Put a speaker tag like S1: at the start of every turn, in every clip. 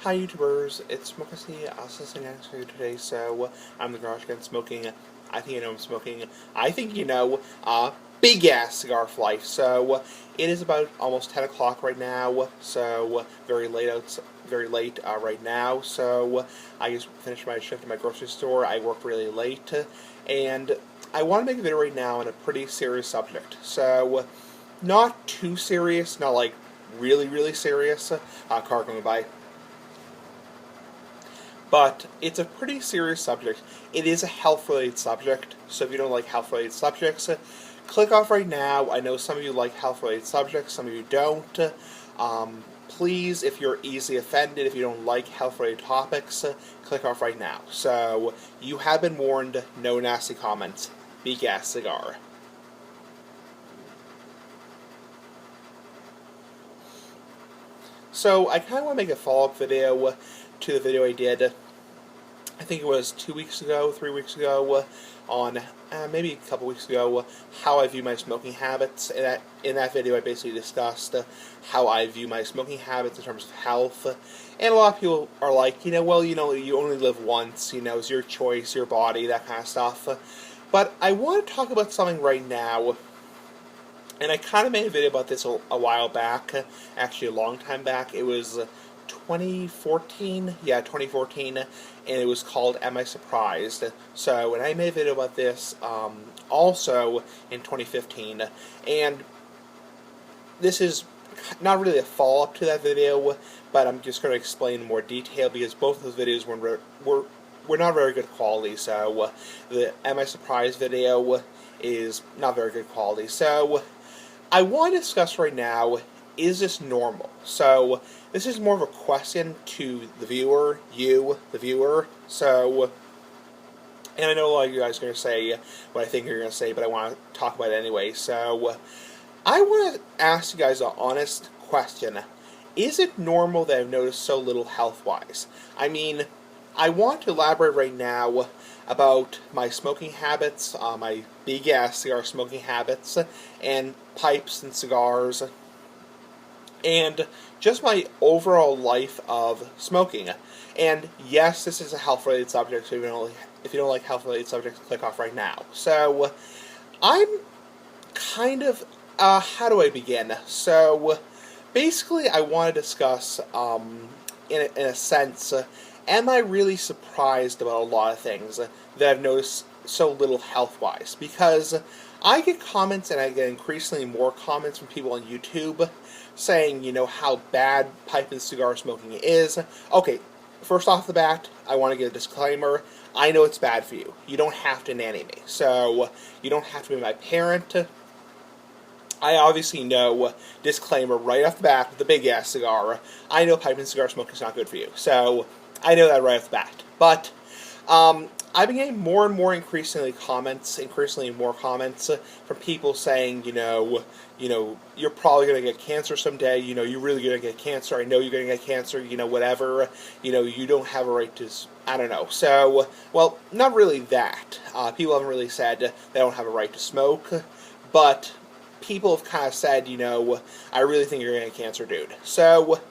S1: Hi YouTubers, it's Smokey. I was listening to you today, so I'm in the garage again smoking. I think you know I'm smoking. I think you know, big ass cigar for life. So it is about almost 10 o'clock right now. So very late out, very late right now. So I just finished my shift at my grocery store. I work really late, and I want to make a video right now on a pretty serious subject. So not too serious, not like really serious. Car going by. But it's a pretty serious subject. It is a health-related subject, so if you don't like health-related subjects, click off right now. I know some of you like health-related subjects, some of you don't. Please, if you're easily offended, if you don't like health-related topics, click off right now. So, you have been warned, no nasty comments. Big gas cigar. So, I kind of want to make a follow-up video to the video I did, I think it was 2 weeks ago, 3 weeks ago, on maybe a couple weeks ago, how I view my smoking habits. In that video, I basically discussed how I view my smoking habits in terms of health. And a lot of people are like, well, you only live once, it's your choice, your body, that kind of stuff. But I want to talk about something right now. And I kind of made a video about this a while back, actually a long time back. It was 2014, yeah, 2014, and it was called Am I Surprised? So, and I made a video about this also in 2015, and this is not really a follow-up to that video, but I'm just going to explain in more detail because both of those videos were not very good quality. So, the Am I Surprised video is not very good quality. So, I want to discuss right now, is this normal? So, this is more of a question to the viewer, you, the viewer. So, and I know a lot of you guys are going to say what I think you're going to say, but I want to talk about it anyway. So, I want to ask you guys an honest question. Is it normal that I've noticed so little health-wise? I mean, I want to elaborate right now about my smoking habits, my big-ass cigar smoking habits, and pipes and cigars, and just my overall life of smoking. And yes, this is a health-related subject, so if you don't like health-related subjects, click off right now. So, I'm kind of, how do I begin? So, basically, I want to discuss, in a sense, am I really surprised about a lot of things that I've noticed so little health-wise? Because I get comments, and I get increasingly more comments from people on YouTube saying, how bad pipe and cigar smoking is. Okay, first off the bat, I want to give a disclaimer. I know it's bad for you. You don't have to nanny me. So, you don't have to be my parent. I obviously know, disclaimer right off the bat, with the big-ass cigar, I know pipe and cigar smoking is not good for you. So, I know that right off the bat. But, I've been getting more and more increasingly more comments from people saying, you're probably going to get cancer someday, you're really going to get cancer, I know you're going to get cancer, whatever, you don't have a right to, I don't know. So, well, not really that. People haven't really said they don't have a right to smoke, but people have kind of said, I really think you're going to get cancer, dude. So,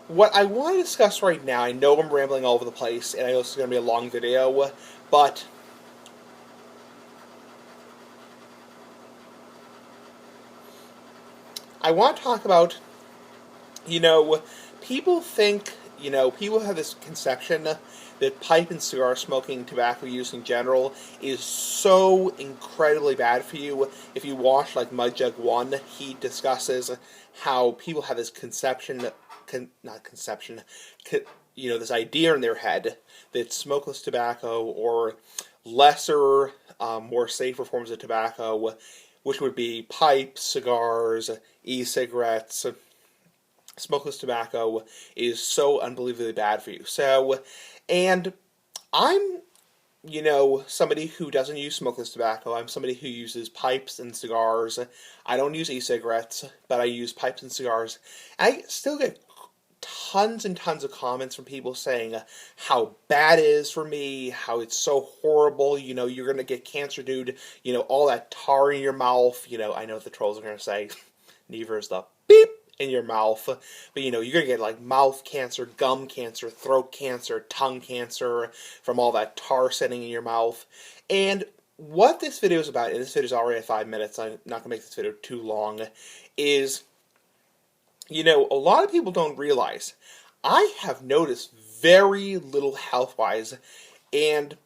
S1: what I want to discuss right now, I know I'm rambling all over the place, and I know this is going to be a long video, but I want to talk about, people think, people have this conception that pipe and cigar smoking, tobacco use in general, is so incredibly bad for you. If you watch, like, Mud Jug 1, he discusses how people have this this idea in their head that smokeless tobacco or lesser, more safer forms of tobacco, which would be pipes, cigars, e-cigarettes, smokeless tobacco, is so unbelievably bad for you. So, and I'm, somebody who doesn't use smokeless tobacco. I'm somebody who uses pipes and cigars. I don't use e-cigarettes, but I use pipes and cigars. I still get tons and tons of comments from people saying how bad it is for me, how it's so horrible, you're going to get cancer, dude, all that tar in your mouth, I know what the trolls are going to say, neither is the beep, in your mouth. But you're gonna get like mouth cancer, gum cancer, throat cancer, tongue cancer from all that tar sitting in your mouth. And what this video is about, and this video is already at 5 minutes, I'm not gonna make this video too long, is a lot of people don't realize I have noticed very little health-wise, and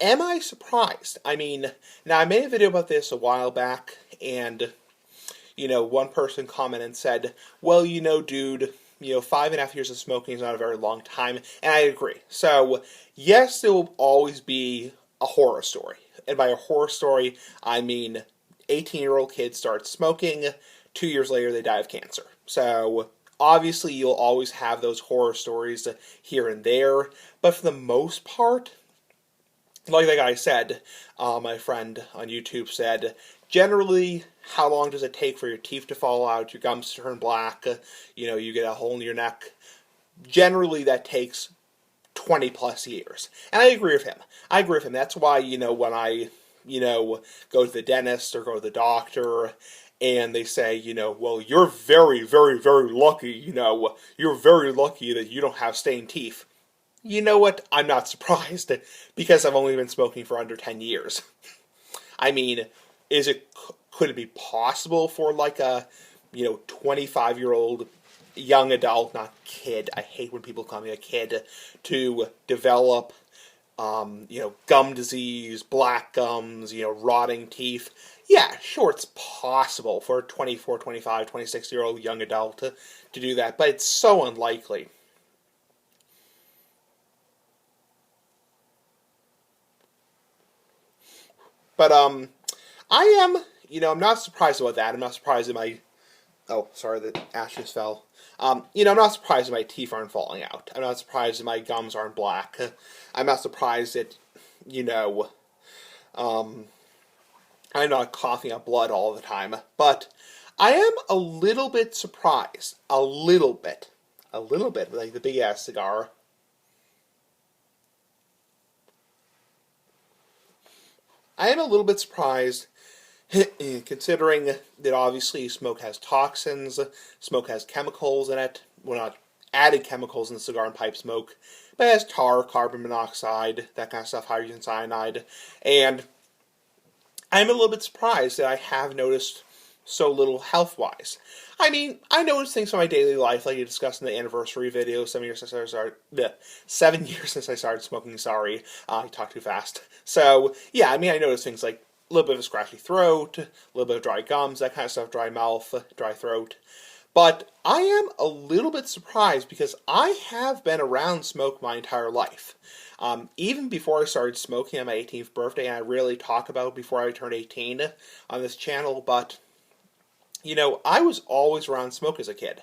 S1: am I surprised? I mean, now I made a video about this a while back, and one person commented and said, well, dude, 5.5 years of smoking is not a very long time, and I agree. So, yes, there will always be a horror story. And by a horror story, I mean 18-year-old kid starts smoking, 2 years later they die of cancer. So, obviously, you'll always have those horror stories here and there, but for the most part, like that guy said, my friend on YouTube said, generally, how long does it take for your teeth to fall out, your gums to turn black, you get a hole in your neck? Generally, that takes 20 plus years. And I agree with him. That's why, when I, go to the dentist or go to the doctor, and they say, well, you're very, very, very lucky, you're very lucky that you don't have stained teeth. You know what? I'm not surprised, because I've only been smoking for under 10 years. I mean, could it be possible for like a, 25-year-old young adult, not kid, I hate when people call me a kid, to develop, gum disease, black gums, rotting teeth? Yeah, sure, it's possible for a 24, 25, 26-year-old young adult to do that, but it's so unlikely. But, I am, I'm not surprised about that. I'm not surprised that oh, sorry, the ashes fell. I'm not surprised that my teeth aren't falling out. I'm not surprised that my gums aren't black. I'm not surprised that, I'm not coughing up blood all the time. But I am a little bit surprised. A little bit, like the big-ass cigar. I am a little bit surprised, considering that obviously smoke has toxins, smoke has chemicals in it. Well, not added chemicals in the cigar and pipe smoke, but it has tar, carbon monoxide, that kind of stuff, hydrogen cyanide. And I'm a little bit surprised that I have noticed so little health-wise. I mean, I notice things in my daily life, like you discussed in the anniversary video, 7 years since I started, 7 years since I started smoking, sorry, I talked too fast. So, yeah, I mean, I notice things like a little bit of a scratchy throat, a little bit of dry gums, that kind of stuff, dry mouth, dry throat. But I am a little bit surprised because I have been around smoke my entire life. Even before I started smoking on my 18th birthday, and I rarely talk about before I turned 18 on this channel, but I was always around smoke as a kid.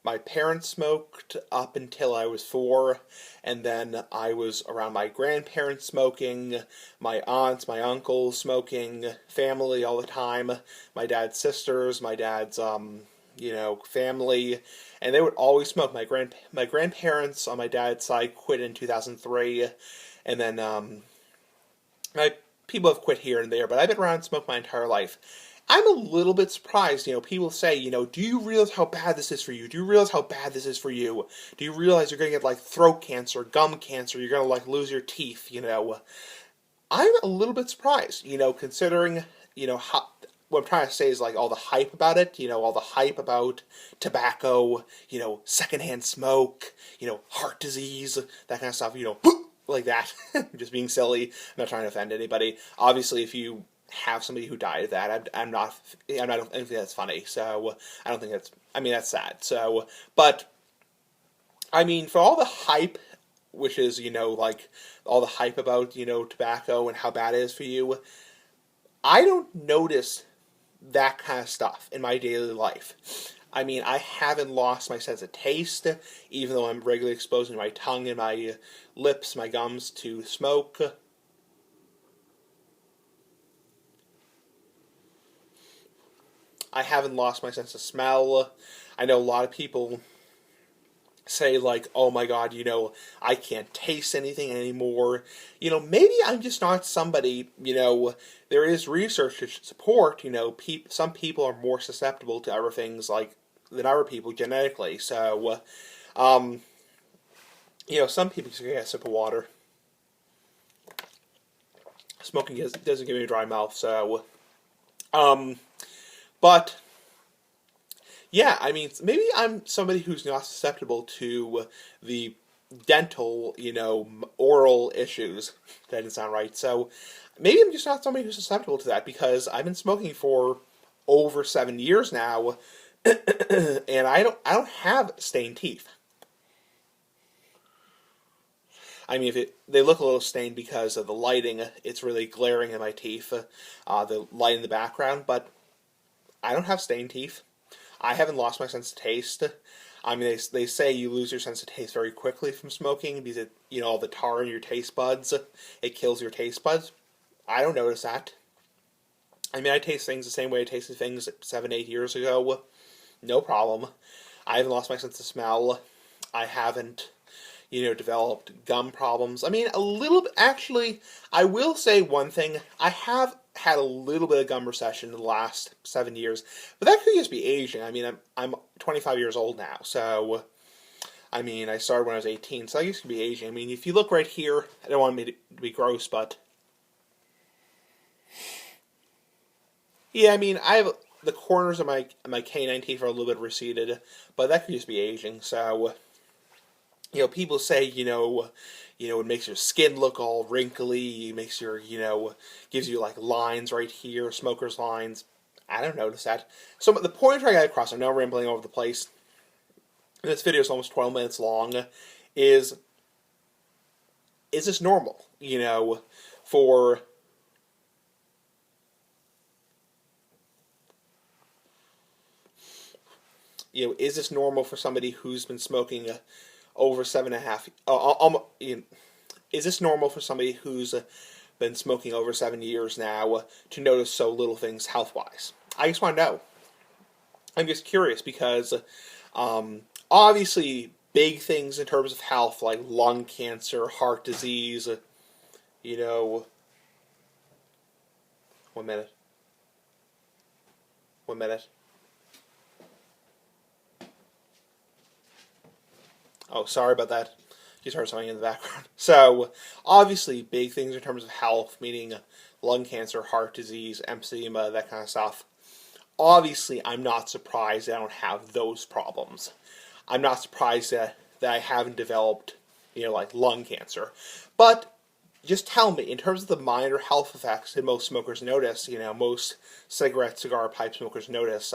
S1: My parents smoked up until I was 4, and then I was around my grandparents smoking, my aunts, my uncles smoking, family all the time, my dad's sisters, my dad's, family, and they would always smoke. My grandparents on my dad's side quit in 2003, and then my people have quit here and there, but I've been around smoke my entire life. I'm a little bit surprised, people say, do you realize how bad this is for you? Do you realize how bad this is for you? Do you realize you're going to get, like, throat cancer, gum cancer, you're going to, like, lose your teeth, I'm a little bit surprised, considering, how, what I'm trying to say is, like, all the hype about it, all the hype about tobacco, secondhand smoke, heart disease, that kind of stuff, like that. Just being silly. I'm not trying to offend anybody. Obviously, if you have somebody who died of that, I don't think that's funny, so I don't think that's sad, so, but, I mean, for all the hype, which is, like, all the hype about, tobacco and how bad it is for you, I don't notice that kind of stuff in my daily life. I mean, I haven't lost my sense of taste, even though I'm regularly exposing my tongue and my lips, my gums to smoke. I haven't lost my sense of smell. I know a lot of people say like, oh my god, I can't taste anything anymore. Maybe I'm just not somebody, there is research to support, some people are more susceptible to other things like than other people genetically. So, some people can get a sip of water. Smoking doesn't give me a dry mouth, so, but yeah, I mean, maybe I'm somebody who's not susceptible to the dental, oral issues. That didn't sound right. So maybe I'm just not somebody who's susceptible to that because I've been smoking for over 7 years now, and I don't have stained teeth. I mean, they look a little stained because of the lighting. It's really glaring in my teeth, the light in the background, but I don't have stained teeth. I haven't lost my sense of taste. I mean, they say you lose your sense of taste very quickly from smoking because all the tar in your taste buds, it kills your taste buds. I don't notice that. I mean, I taste things the same way I tasted things 7, 8 years ago. No problem. I haven't lost my sense of smell. I haven't, developed gum problems. I mean, a little bit, actually, I will say one thing. I have had a little bit of gum recession in the last 7 years, but that could just be aging. I mean, I'm 25 years old now, so, I mean, I started when I was 18, so I guess it could be aging. I mean, if you look right here, I don't want me to be gross, but, yeah, I mean, I have, the corners of my canine teeth are a little bit receded, but that could just be aging, so, people say, it makes your skin look all wrinkly, makes your, gives you like lines right here, smoker's lines. I don't notice that. So the point I got across, I'm now rambling over the place, this video is almost 12 minutes long, is this normal? For is this normal for somebody who's been smoking over 7.5? Is this normal for somebody who's been smoking over 7 years now to notice so little things health-wise? I just want to know. I'm just curious because obviously big things in terms of health like lung cancer, heart disease, 1 minute. 1 minute. Oh, sorry about that. Just heard something in the background. So, obviously, big things in terms of health, meaning lung cancer, heart disease, emphysema, that kind of stuff. Obviously, I'm not surprised that I don't have those problems. I'm not surprised that I haven't developed, like lung cancer. But, just tell me, in terms of the minor health effects that most smokers notice, most cigar pipe smokers notice,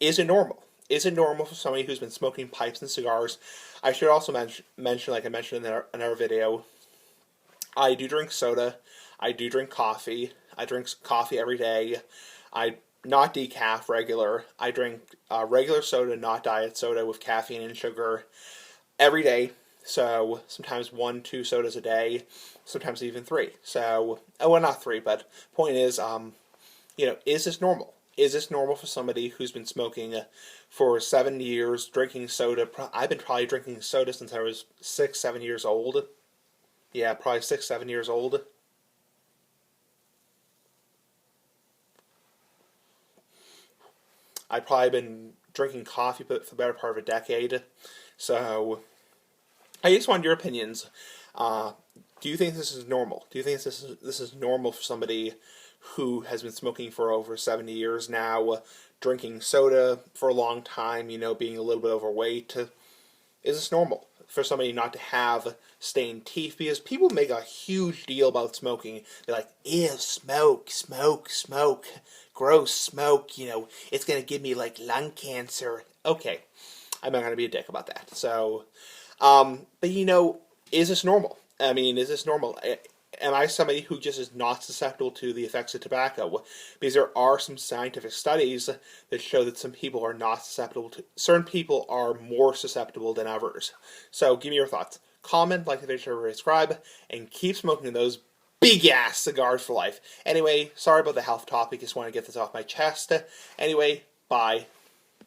S1: is it normal? Is it normal for somebody who's been smoking pipes and cigars? I should also mention, like I mentioned in our video, I do drink soda. I do drink coffee. I drink coffee every day. Not decaf, regular. I drink regular soda, not diet soda with caffeine and sugar every day. So sometimes 1, 2 sodas a day, sometimes even 3. So, well, not 3, but point is, is this normal? Is this normal for somebody who's been smoking for 7 years, drinking soda? I've been probably drinking soda since I was 6, 7 years old. Yeah, probably 6, 7 years old. I've probably been drinking coffee for the better part of a decade. So, I just want your opinions. Do you think this is normal? Do you think this is normal for somebody who has been smoking for over 70 years now, drinking soda for a long time, being a little bit overweight? Is this normal for somebody not to have stained teeth? Because people make a huge deal about smoking. They're like, ew, smoke, smoke, smoke, gross smoke, it's going to give me like lung cancer. Okay, I'm not going to be a dick about that. So, but is this normal? I mean, is this normal? Am I somebody who just is not susceptible to the effects of tobacco? Because there are some scientific studies that show that some people are not susceptible to, certain people are more susceptible than others. So give me your thoughts. Comment, like, subscribe, and keep smoking those big ass cigars for life. Anyway, sorry about the health topic, just want to get this off my chest. Anyway, bye.